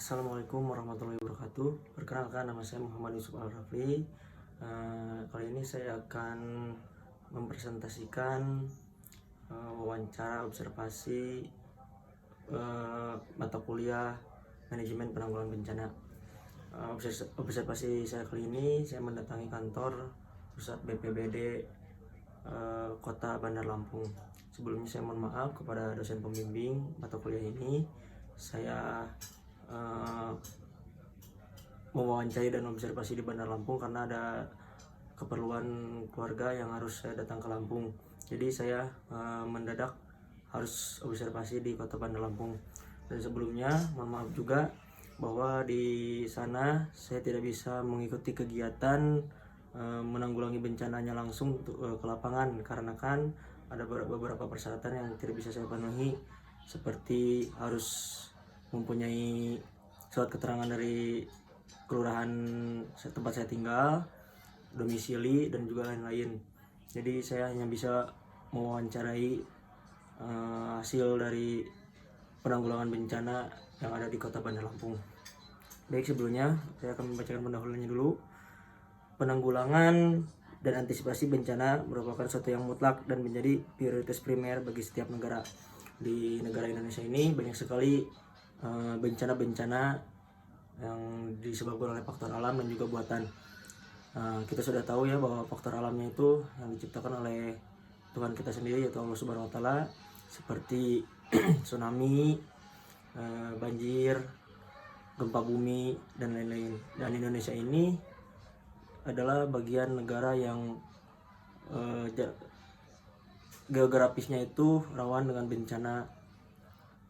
Assalamualaikum warahmatullahi wabarakatuh. Perkenalkan, nama saya Muhammad Yusuf Al-Rafli. Kali ini saya akan mempresentasikan wawancara observasi mata kuliah manajemen penanggulangan bencana. Observasi saya kali ini, saya mendatangi kantor pusat BPBD Kota Bandar Lampung. Sebelumnya saya mohon maaf kepada dosen pembimbing mata kuliah ini. Saya mewawancarai dan observasi di Bandar Lampung karena ada keperluan keluarga yang harus saya datang ke Lampung. Jadi saya mendadak harus observasi di Kota Bandar Lampung. Dan sebelumnya mohon maaf juga bahwa di sana saya tidak bisa mengikuti kegiatan menanggulangi bencananya langsung ke lapangan karena kan ada beberapa persyaratan yang tidak bisa saya penuhi, seperti harus mempunyai surat keterangan dari kelurahan tempat saya tinggal, domisili, dan juga lain-lain. Jadi saya hanya bisa mewawancarai hasil dari penanggulangan bencana yang ada di Kota Bandar Lampung. Baik, sebelumnya saya akan membacakan pendahuluannya dulu. Penanggulangan dan antisipasi bencana merupakan suatu yang mutlak dan menjadi prioritas primer bagi setiap negara. Di negara Indonesia ini banyak sekali bencana-bencana yang disebabkan oleh faktor alam dan juga buatan. Kita sudah tahu ya bahwa faktor alamnya itu yang diciptakan oleh Tuhan kita sendiri, yaitu Allah Subhanahu wa Ta'ala, seperti tsunami, banjir, gempa bumi, dan lain-lain. Dan Indonesia ini adalah bagian negara yang geografisnya itu rawan dengan bencana,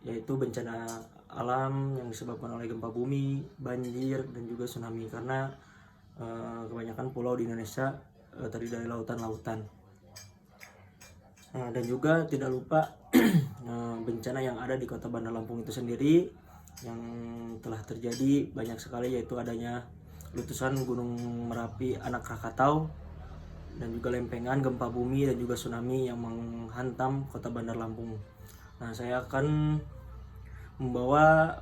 yaitu bencana alam yang disebabkan oleh gempa bumi, banjir, dan juga tsunami, karena kebanyakan pulau di Indonesia terdiri dari lautan-lautan. Dan juga tidak lupa bencana yang ada di Kota Bandar Lampung itu sendiri yang telah terjadi banyak sekali, yaitu adanya letusan Gunung Merapi Anak Krakatau, dan juga lempengan, gempa bumi, dan juga tsunami yang menghantam Kota Bandar Lampung. Nah, saya akan membawa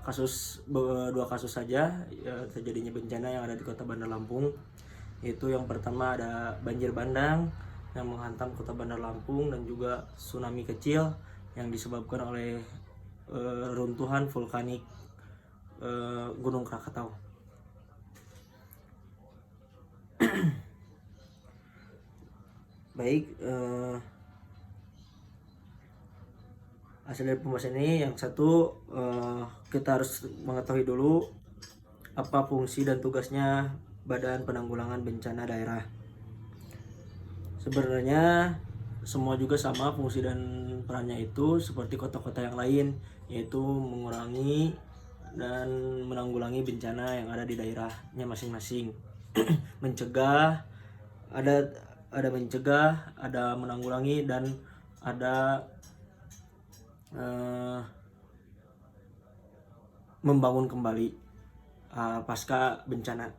dua kasus saja terjadinya bencana yang ada di Kota Bandar Lampung, yaitu yang pertama ada banjir bandang yang menghantam Kota Bandar Lampung, dan juga tsunami kecil yang disebabkan oleh runtuhan vulkanik Gunung Krakatau. Baik, hasil dari pembahasan ini, yang satu, kita harus mengetahui dulu apa fungsi dan tugasnya Badan Penanggulangan Bencana Daerah. Sebenarnya semua juga sama fungsi dan perannya itu seperti kota-kota yang lain, yaitu mengurangi dan menanggulangi bencana yang ada di daerahnya masing-masing. Mencegah, ada mencegah, ada menanggulangi, dan ada membangun kembali pasca bencana.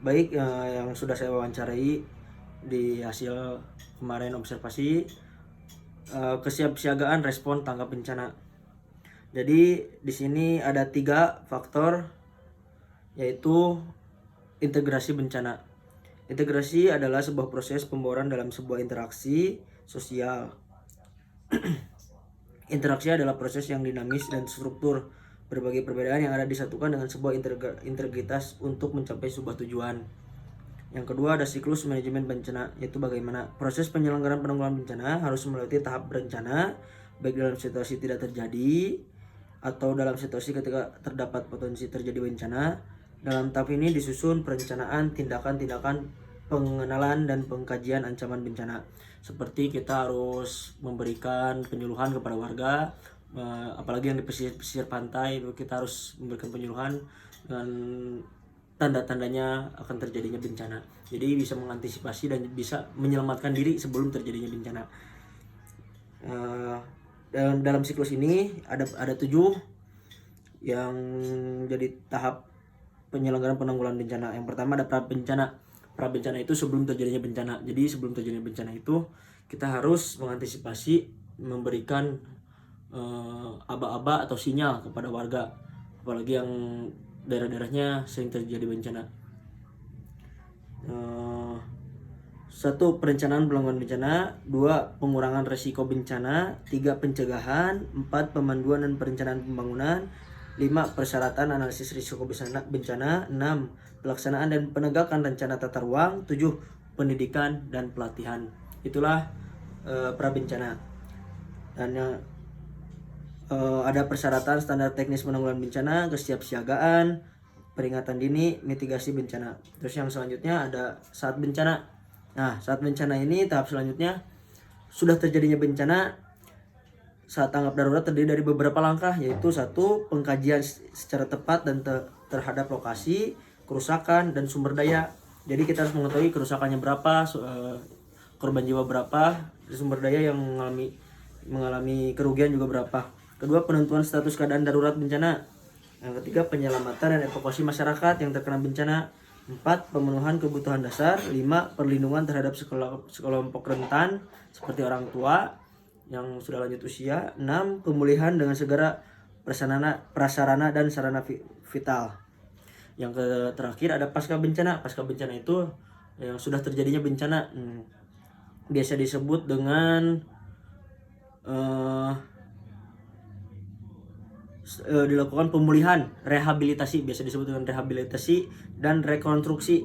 Baik, yang sudah saya wawancarai di hasil kemarin observasi, kesiapsiagaan respon tanggap bencana. Jadi di sini ada 3 faktor, yaitu integrasi bencana. Integrasi adalah sebuah proses pembawaran dalam sebuah interaksi sosial. Interaksi adalah proses yang dinamis dan struktur. Berbagai perbedaan yang ada disatukan dengan sebuah integritas untuk mencapai sebuah tujuan. Yang kedua ada siklus manajemen bencana, yaitu bagaimana proses penyelenggaraan penanggulangan bencana harus melewati tahap berencana, baik dalam situasi tidak terjadi atau dalam situasi ketika terdapat potensi terjadi bencana. Dalam tahap ini disusun perencanaan tindakan-tindakan pengenalan dan pengkajian ancaman bencana. Seperti kita harus memberikan penyuluhan kepada warga, apalagi yang di pesisir pantai, kita harus memberikan penyuluhan dengan tanda-tandanya akan terjadinya bencana. Jadi bisa mengantisipasi dan bisa menyelamatkan diri sebelum terjadinya bencana. Dalam siklus ini ada 7 yang jadi tahap penyelenggaraan penanggulangan bencana. Yang pertama ada pra bencana. Pra bencana itu sebelum terjadinya bencana. Jadi sebelum terjadinya bencana itu kita harus mengantisipasi memberikan aba-aba atau sinyal kepada warga, apalagi yang daerah-daerahnya sering terjadi bencana. 1. Perencanaan penanggulangan bencana. 2. Pengurangan resiko bencana. 3. Pencegahan. 4. Pemanduan dan perencanaan pembangunan. 5. Persyaratan analisis risiko bencana. 6. Pelaksanaan dan penegakan rencana tata ruang. 7. Pendidikan dan pelatihan. Itulah prabencana. Dan ada persyaratan standar teknis penanggulangan bencana, kesiapsiagaan, peringatan dini, mitigasi bencana. Terus yang selanjutnya ada saat bencana. Nah, saat bencana ini tahap selanjutnya sudah terjadinya bencana. Saat tanggap darurat terdiri dari beberapa langkah, yaitu 1. Pengkajian secara tepat dan terhadap lokasi, kerusakan, dan sumber daya. Jadi kita harus mengetahui kerusakannya berapa, korban jiwa berapa, sumber daya yang mengalami kerugian juga berapa. Kedua, penentuan status keadaan darurat bencana. Yang ketiga, penyelamatan dan evakuasi masyarakat yang terkena bencana. 4. Pemenuhan kebutuhan dasar. 5. Perlindungan terhadap sekelompok rentan seperti orang tua yang sudah lanjut usia. 6. Pemulihan dengan segera prasarana dan sarana vital. Yang terakhir ada pasca bencana. Pasca bencana itu yang sudah terjadinya bencana, biasa disebut dengan dilakukan pemulihan, rehabilitasi, biasa disebut dengan rehabilitasi dan rekonstruksi.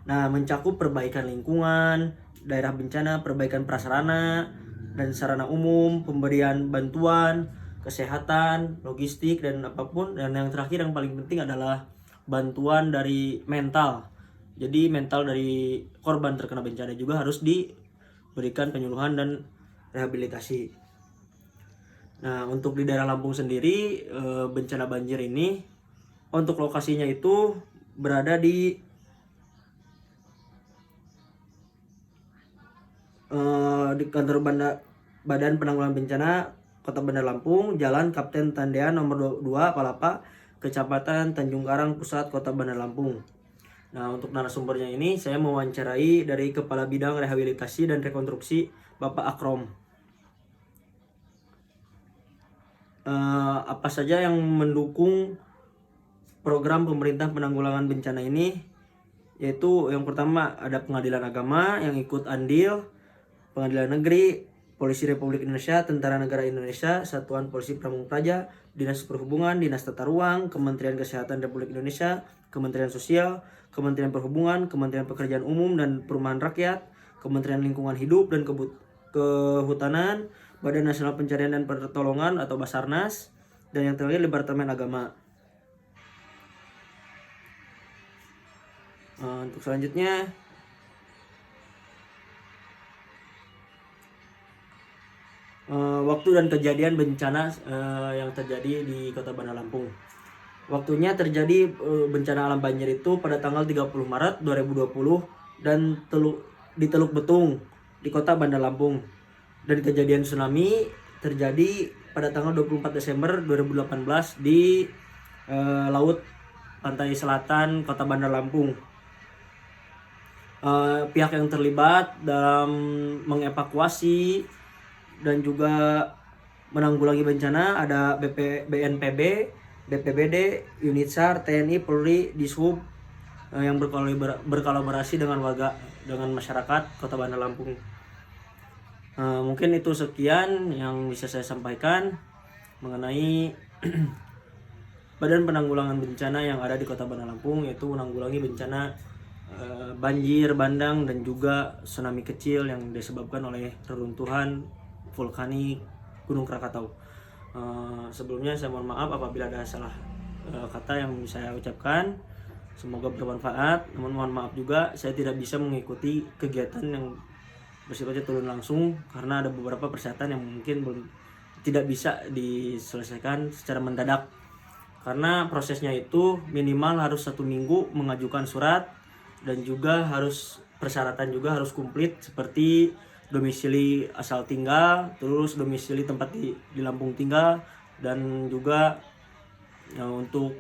Nah, mencakup perbaikan lingkungan daerah bencana, perbaikan prasarana dan sarana umum, pemberian bantuan kesehatan, logistik, dan apapun. Dan yang terakhir yang paling penting adalah bantuan dari mental. Jadi mental dari korban terkena bencana juga harus diberikan penyuluhan dan rehabilitasi. Nah, untuk di daerah Lampung sendiri, bencana banjir ini untuk lokasinya itu berada di kantor Badan Penanggulangan Bencana Kota Bandar Lampung, Jalan Kapten Tandean nomor 2 Palapa, Kecamatan Tanjung Karang Pusat, Kota Bandar Lampung. Nah, untuk narasumbernya ini saya mewawancarai dari Kepala Bidang Rehabilitasi dan Rekonstruksi, Bapak Akrom. Apa saja yang mendukung program pemerintah penanggulangan bencana ini, yaitu yang pertama ada Pengadilan Agama yang ikut andil, Pengadilan Negeri, Polisi Republik Indonesia, Tentara Negara Indonesia, Satuan Polisi Pamung Praja, Dinas Perhubungan, Dinas Tata Ruang, Kementerian Kesehatan Republik Indonesia, Kementerian Sosial, Kementerian Perhubungan, Kementerian Pekerjaan Umum dan Perumahan Rakyat, Kementerian Lingkungan Hidup dan Kehutanan, Badan Nasional Pencarian dan Pertolongan atau Basarnas, dan yang terakhir Departemen Agama. Untuk selanjutnya waktu dan kejadian bencana yang terjadi di Kota Bandar Lampung. Waktunya terjadi bencana alam banjir itu pada tanggal 30 Maret 2020 dan di Teluk Betung di Kota Bandar Lampung. Dan kejadian tsunami terjadi pada tanggal 24 Desember 2018 di laut pantai selatan Kota Bandar Lampung. Pihak yang terlibat dalam mengevakuasi dan juga menanggulangi bencana ada BNPB, BPBD, Unit SAR, TNI, Polri, Dishub yang berkolaborasi dengan warga, dengan masyarakat Kota Bandar Lampung. Mungkin itu sekian yang bisa saya sampaikan mengenai Badan Penanggulangan Bencana yang ada di Kota Bandar Lampung, yaitu menanggulangi bencana banjir bandang dan juga tsunami kecil yang disebabkan oleh reruntuhan vulkanik Gunung Krakatau. Sebelumnya saya mohon maaf apabila ada salah kata yang saya ucapkan. Semoga bermanfaat. Namun mohon maaf juga saya tidak bisa mengikuti kegiatan yang bersifatnya turun langsung karena ada beberapa persyaratan yang mungkin tidak bisa diselesaikan secara mendadak, karena prosesnya itu minimal harus 1 minggu mengajukan surat dan juga persyaratan juga harus komplit seperti domisili asal tinggal, terus domisili tempat di Lampung tinggal, dan juga untuk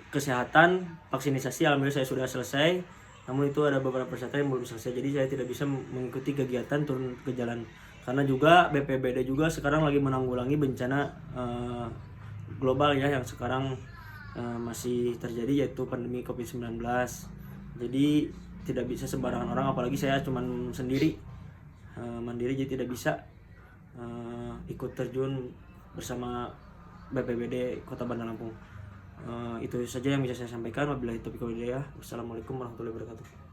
kesehatan vaksinasi alhamdulillah saya sudah selesai namun itu ada beberapa peserta yang belum selesai, jadi saya tidak bisa mengikuti kegiatan turun ke jalan. Karena juga BPBD juga sekarang lagi menanggulangi bencana global ya, yang sekarang masih terjadi, yaitu pandemi COVID-19. Jadi tidak bisa sembarangan orang, apalagi saya cuman sendiri, mandiri, jadi tidak bisa ikut terjun bersama BPBD Kota Bandar Lampung. Itu saja yang bisa saya sampaikan. Wabillahi taufiq wal hidayah. Wassalamualaikum warahmatullahi wabarakatuh.